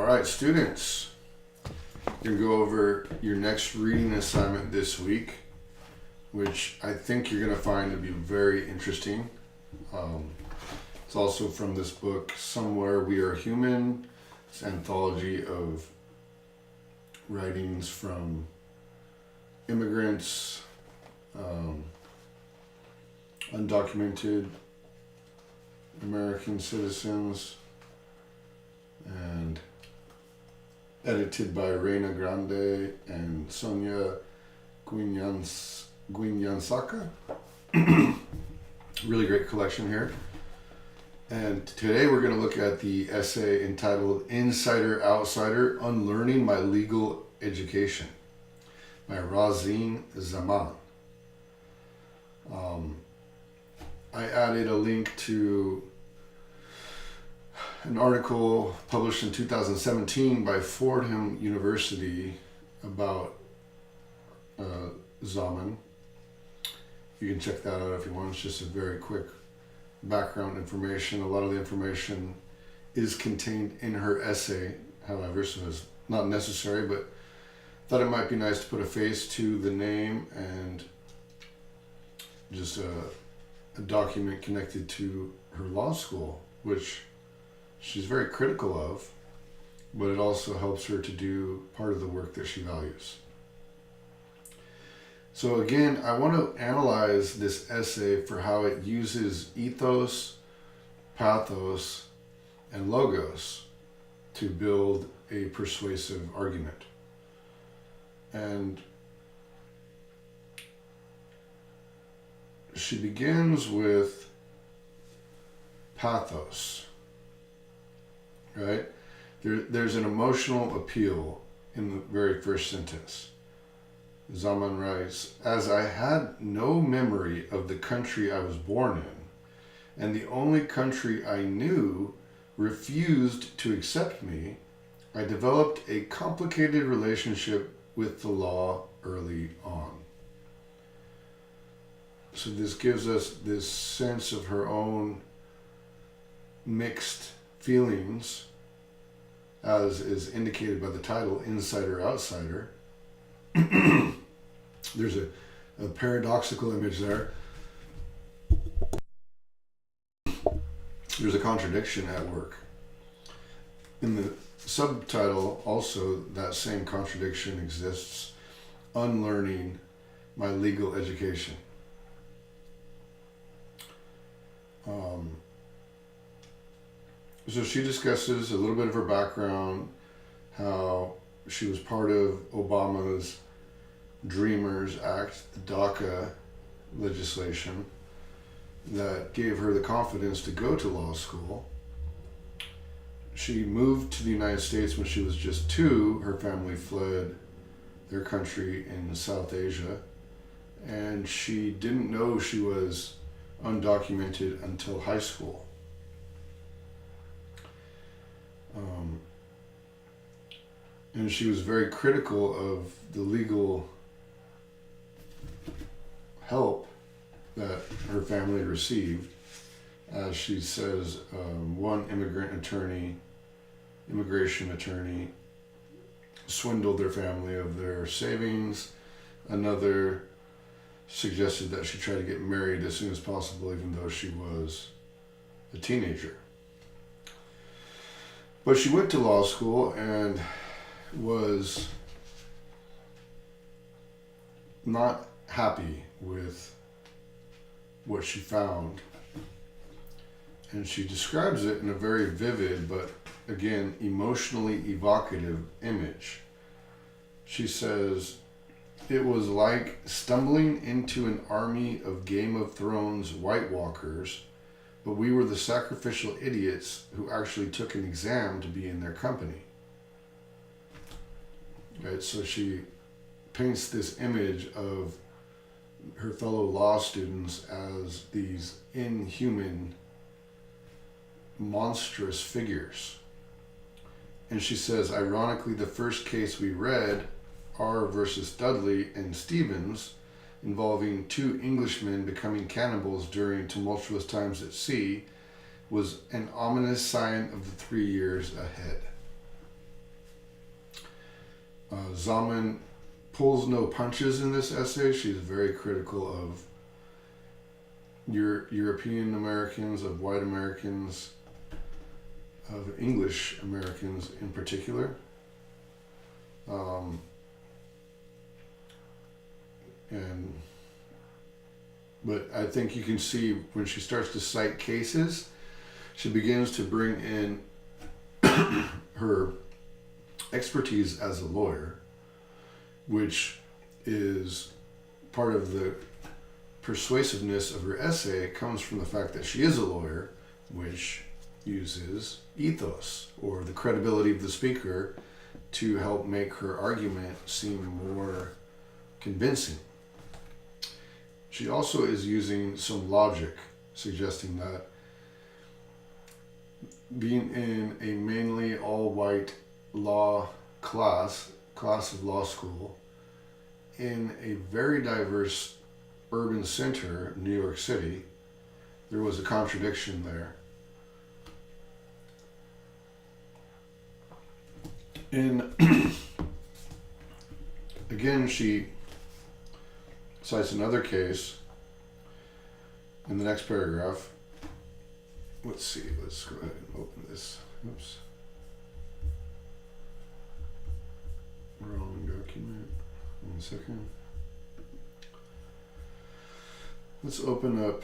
All right, students, you're going to go over your next reading assignment this week, which I think you're going to find to be very interesting. It's also from this book, Somewhere We Are Human. It's an anthology of writings from immigrants, undocumented American citizens, and edited by Reina Grande and Sonia Guinyansaka. Really great collection here. And today we're going to look at the essay entitled Insider Outsider, Unlearning My Legal Education by Razeen Zaman. I added a link to an article published in 2017 by Fordham University about Zaman. You can check that out if you want. It's just a very quick background information. A lot of the information is contained in her essay, however, so it's not necessary, but thought it might be nice to put a face to the name and just a document connected to her law school, which she's very critical of, but it also helps her to do part of the work that she values. So again, I want to analyze this essay for how it uses ethos, pathos, and logos to build a persuasive argument. And she begins with pathos, right? There's an emotional appeal in the very first sentence. Zaman writes, "As I had no memory of the country I was born in, and the only country I knew refused to accept me, I developed a complicated relationship with the law early on." So this gives us this sense of her own mixed feelings, as is indicated by the title, Insider Outsider. There's a paradoxical image there. There's a contradiction at work. In the subtitle, also, that same contradiction exists. Unlearning My Legal Education. So she discusses a little bit of her background, how she was part of Obama's Dreamers Act, the DACA legislation that gave her the confidence to go to law school. She moved to the United States when she was just 2. Her family fled their country in South Asia, and she didn't know she was undocumented until high school. And she was very critical of the legal help that her family received. As she says, one immigration attorney swindled their family of their savings. Another suggested that she try to get married as soon as possible, even though she was a teenager. But she went to law school and was not happy with what she found. And she describes it in a very vivid, but again, emotionally evocative image. She says, "It was like stumbling into an army of Game of Thrones White Walkers, but we were the sacrificial idiots who actually took an exam to be in their company." Right? So she paints this image of her fellow law students as these inhuman, monstrous figures. And she says, ironically, the first case we read, R versus Dudley and Stevens, involving 2 Englishmen becoming cannibals during tumultuous times at sea, was an ominous sign of the 3 years ahead. Zaman pulls no punches in this essay. She's very critical of European Americans, of white Americans, of English Americans in particular. But I think you can see when she starts to cite cases, she begins to bring in her expertise as a lawyer, which is part of the persuasiveness of her essay comes from the fact that she is a lawyer, which uses ethos or the credibility of the speaker to help make her argument seem more convincing. She also is using some logic, suggesting that being in a mainly all-white law class of law school, in a very diverse urban center, New York City, there was a contradiction there. And again, she cites another case in the next paragraph. Let's see, let's go ahead and open this. Oops. Wrong document. 1 second. Let's open up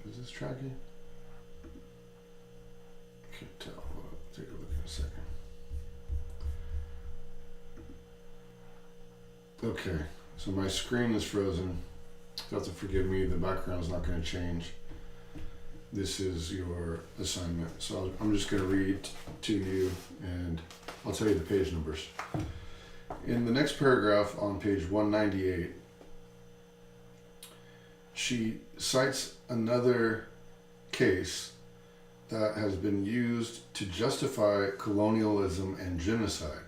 is this tracking? Can't tell. I'll take a look in a second. Okay, so my screen is frozen. You have to forgive me, the background's not going to change. This is your assignment. So I'm just going to read to you and I'll tell you the page numbers. In the next paragraph on page 198, she cites another case that has been used to justify colonialism and genocide.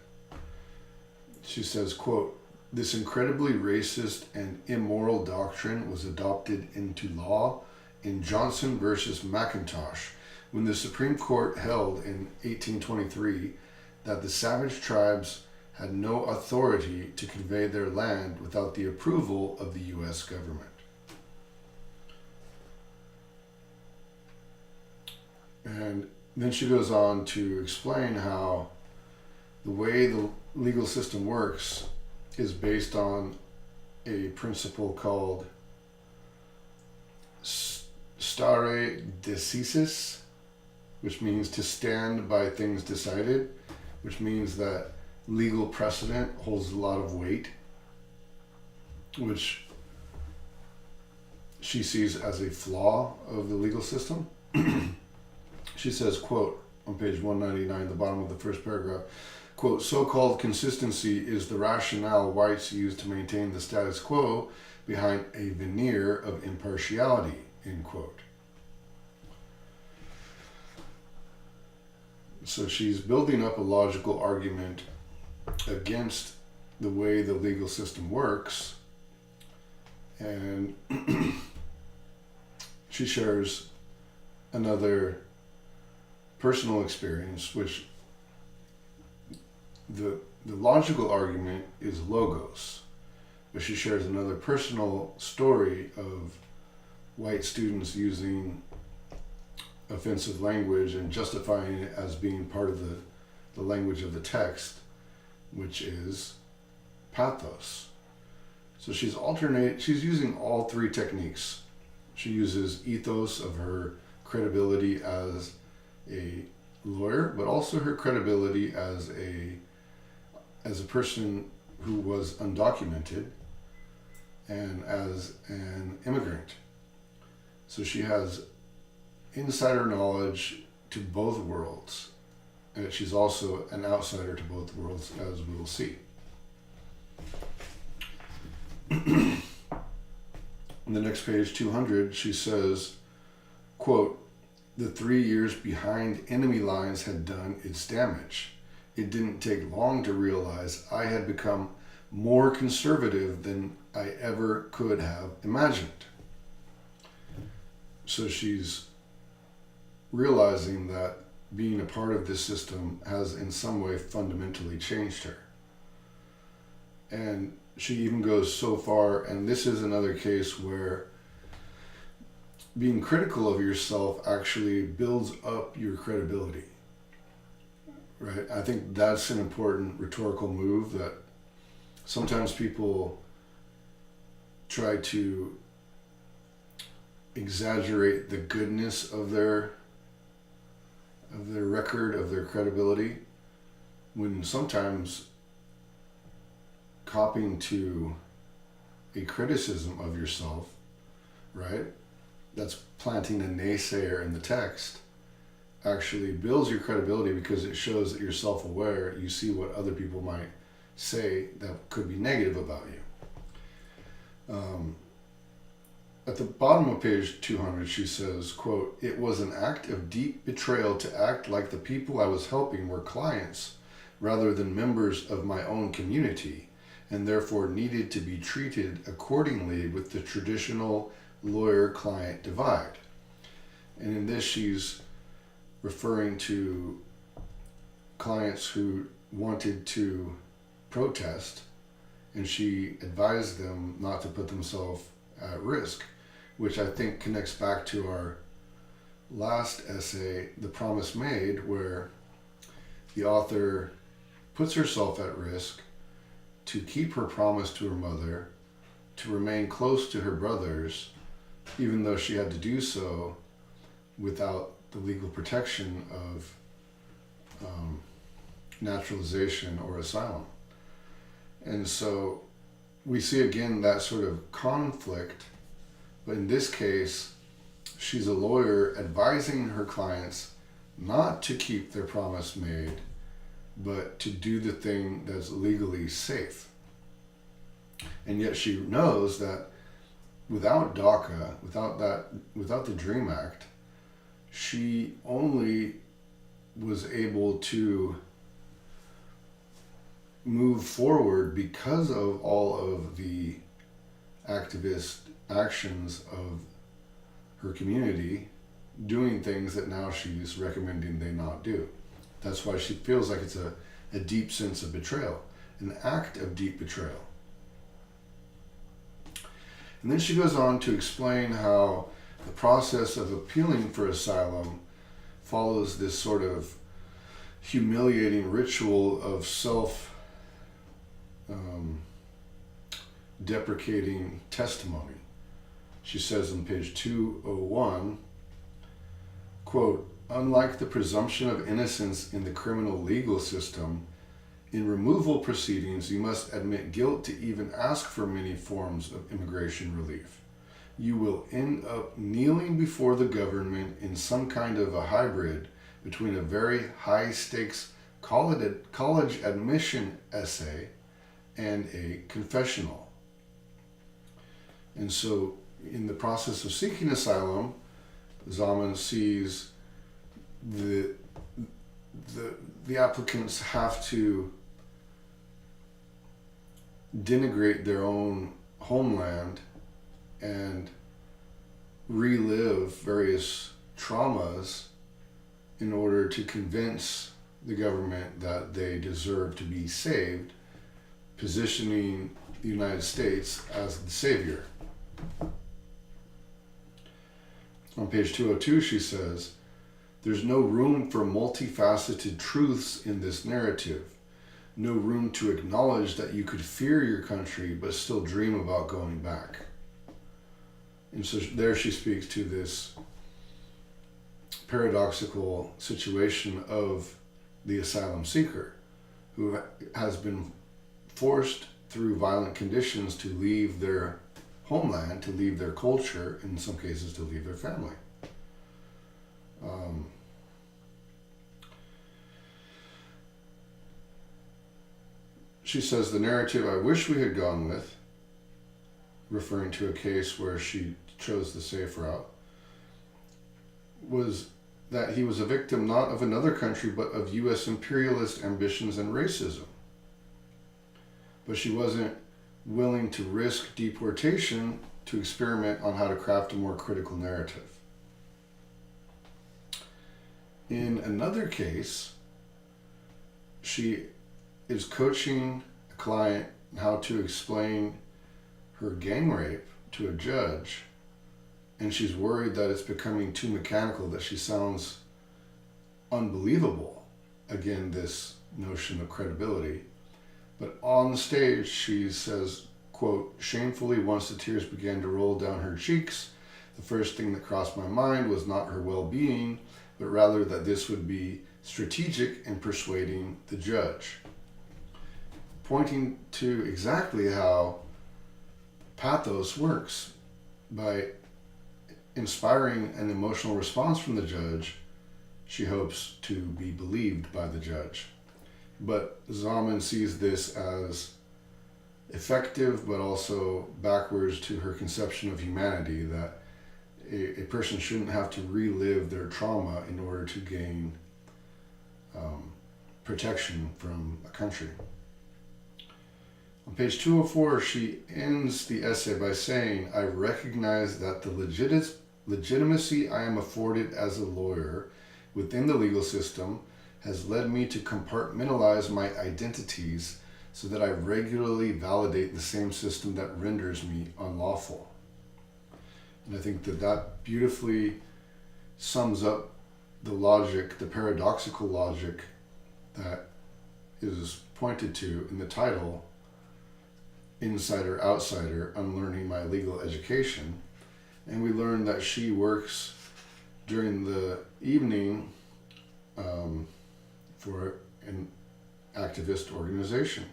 She says, quote, "This incredibly racist and immoral doctrine was adopted into law in Johnson versus McIntosh when the Supreme Court held in 1823 that the savage tribes had no authority to convey their land without the approval of the U.S. government." And then she goes on to explain how the way the legal system works is based on a principle called stare decisis, which means to stand by things decided, which means that legal precedent holds a lot of weight, which she sees as a flaw of the legal system. She says, quote, on page 199, the bottom of the first paragraph, quote, "So-called consistency is the rationale whites use to maintain the status quo behind a veneer of impartiality," end quote. So she's building up a logical argument against the way the legal system works, and she shares another personal experience, which the logical argument is logos, but she shares another personal story of white students using offensive language and justifying it as being part of the language of the text, which is pathos. So she's using all three techniques. She uses ethos of her credibility as a lawyer, but also her credibility as a person who was undocumented and as an immigrant. So she has insider knowledge to both worlds, and she's also an outsider to both worlds, as we will see. On the next page, 200, she says, quote, "The 3 years behind enemy lines had done its damage. It didn't take long to realize I had become more conservative than I ever could have imagined." So she's realizing that being a part of this system has in some way fundamentally changed her. And she even goes so far, and this is another case where being critical of yourself actually builds up your credibility. Right? I think that's an important rhetorical move that sometimes people try to exaggerate the goodness of their record, of their credibility, when sometimes copying to a criticism of yourself, right? That's planting a naysayer in the text, actually builds your credibility because it shows that you're self-aware. You see what other people might say that could be negative about you. At the bottom of page 200, she says, quote, "It was an act of deep betrayal to act like the people I was helping were clients rather than members of my own community, and therefore needed to be treated accordingly with the traditional lawyer-client divide." And in this, she's referring to clients who wanted to protest, and she advised them not to put themselves at risk, which I think connects back to our last essay, The Promise Made, where the author puts herself at risk to keep her promise to her mother, to remain close to her brothers, even though she had to do so without the legal protection of naturalization or asylum. And so we see again that sort of conflict, but in this case, she's a lawyer advising her clients not to keep their promise made, but to do the thing that's legally safe. And yet she knows that without DACA, without the DREAM Act, she only was able to move forward because of all of the activist actions of her community doing things that now she's recommending they not do. That's why she feels like it's a deep sense of betrayal, an act of deep betrayal. And then she goes on to explain how the process of appealing for asylum follows this sort of humiliating ritual of deprecating testimony. She says on page 201, quote, "Unlike the presumption of innocence in the criminal legal system, in removal proceedings you must admit guilt to even ask for many forms of immigration relief. You will end up kneeling before the government in some kind of a hybrid between a very high-stakes college admission essay and a confessional." And so in the process of seeking asylum, Zaman sees the applicants have to denigrate their own homeland and relive various traumas in order to convince the government that they deserve to be saved, positioning the United States as the savior. On page 202, she says, "There's no room for multifaceted truths in this narrative. No room to acknowledge that you could fear your country but still dream about going back." And so there she speaks to this paradoxical situation of the asylum seeker who has been forced through violent conditions to leave their homeland, to leave their culture, in some cases to leave their family. She says, "The narrative I wish we had gone with," referring to a case where she chose the safe route, "was that he was a victim not of another country but of U.S. imperialist ambitions and racism. But she wasn't willing to risk deportation to experiment on how to craft a more critical narrative." In another case, she is coaching a client how to explain her gang rape to a judge, and she's worried that it's becoming too mechanical, that she sounds unbelievable. Again, this notion of credibility. But on the stage, she says, quote, "Shamefully, once the tears began to roll down her cheeks, the first thing that crossed my mind was not her well-being, but rather that this would be strategic in persuading the judge." Pointing to exactly how pathos works. By inspiring an emotional response from the judge, she hopes to be believed by the judge. But Zaman sees this as effective, but also backwards to her conception of humanity, that a person shouldn't have to relive their trauma in order to gain protection from a country. On page 204, she ends the essay by saying, "I recognize that the legitimacy I am afforded as a lawyer within the legal system has led me to compartmentalize my identities so that I regularly validate the same system that renders me unlawful." And I think that beautifully sums up the logic, the paradoxical logic that is pointed to in the title, Insider Outsider, Unlearning My Legal Education. And we learn that she works during the evening for an activist organization.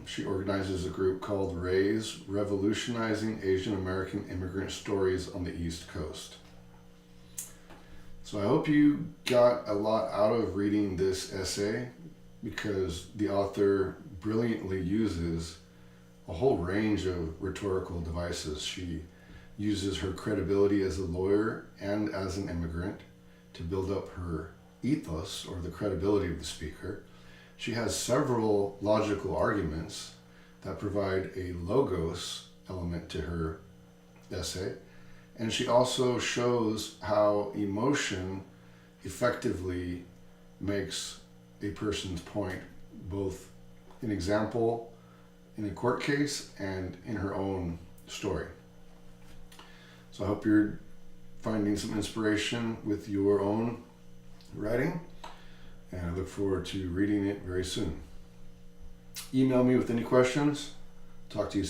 She organizes a group called RAISE, Revolutionizing Asian American Immigrant Stories on the East Coast. So I hope you got a lot out of reading this essay, because the author brilliantly uses a whole range of rhetorical devices. She uses her credibility as a lawyer and as an immigrant to build up her ethos, or the credibility of the speaker. She has several logical arguments that provide a logos element to her essay. And she also shows how emotion effectively makes a person's point, both an example in a court case and in her own story. So I hope you're finding some inspiration with your own writing, and I look forward to reading it very soon. Email me with any questions. Talk to you soon.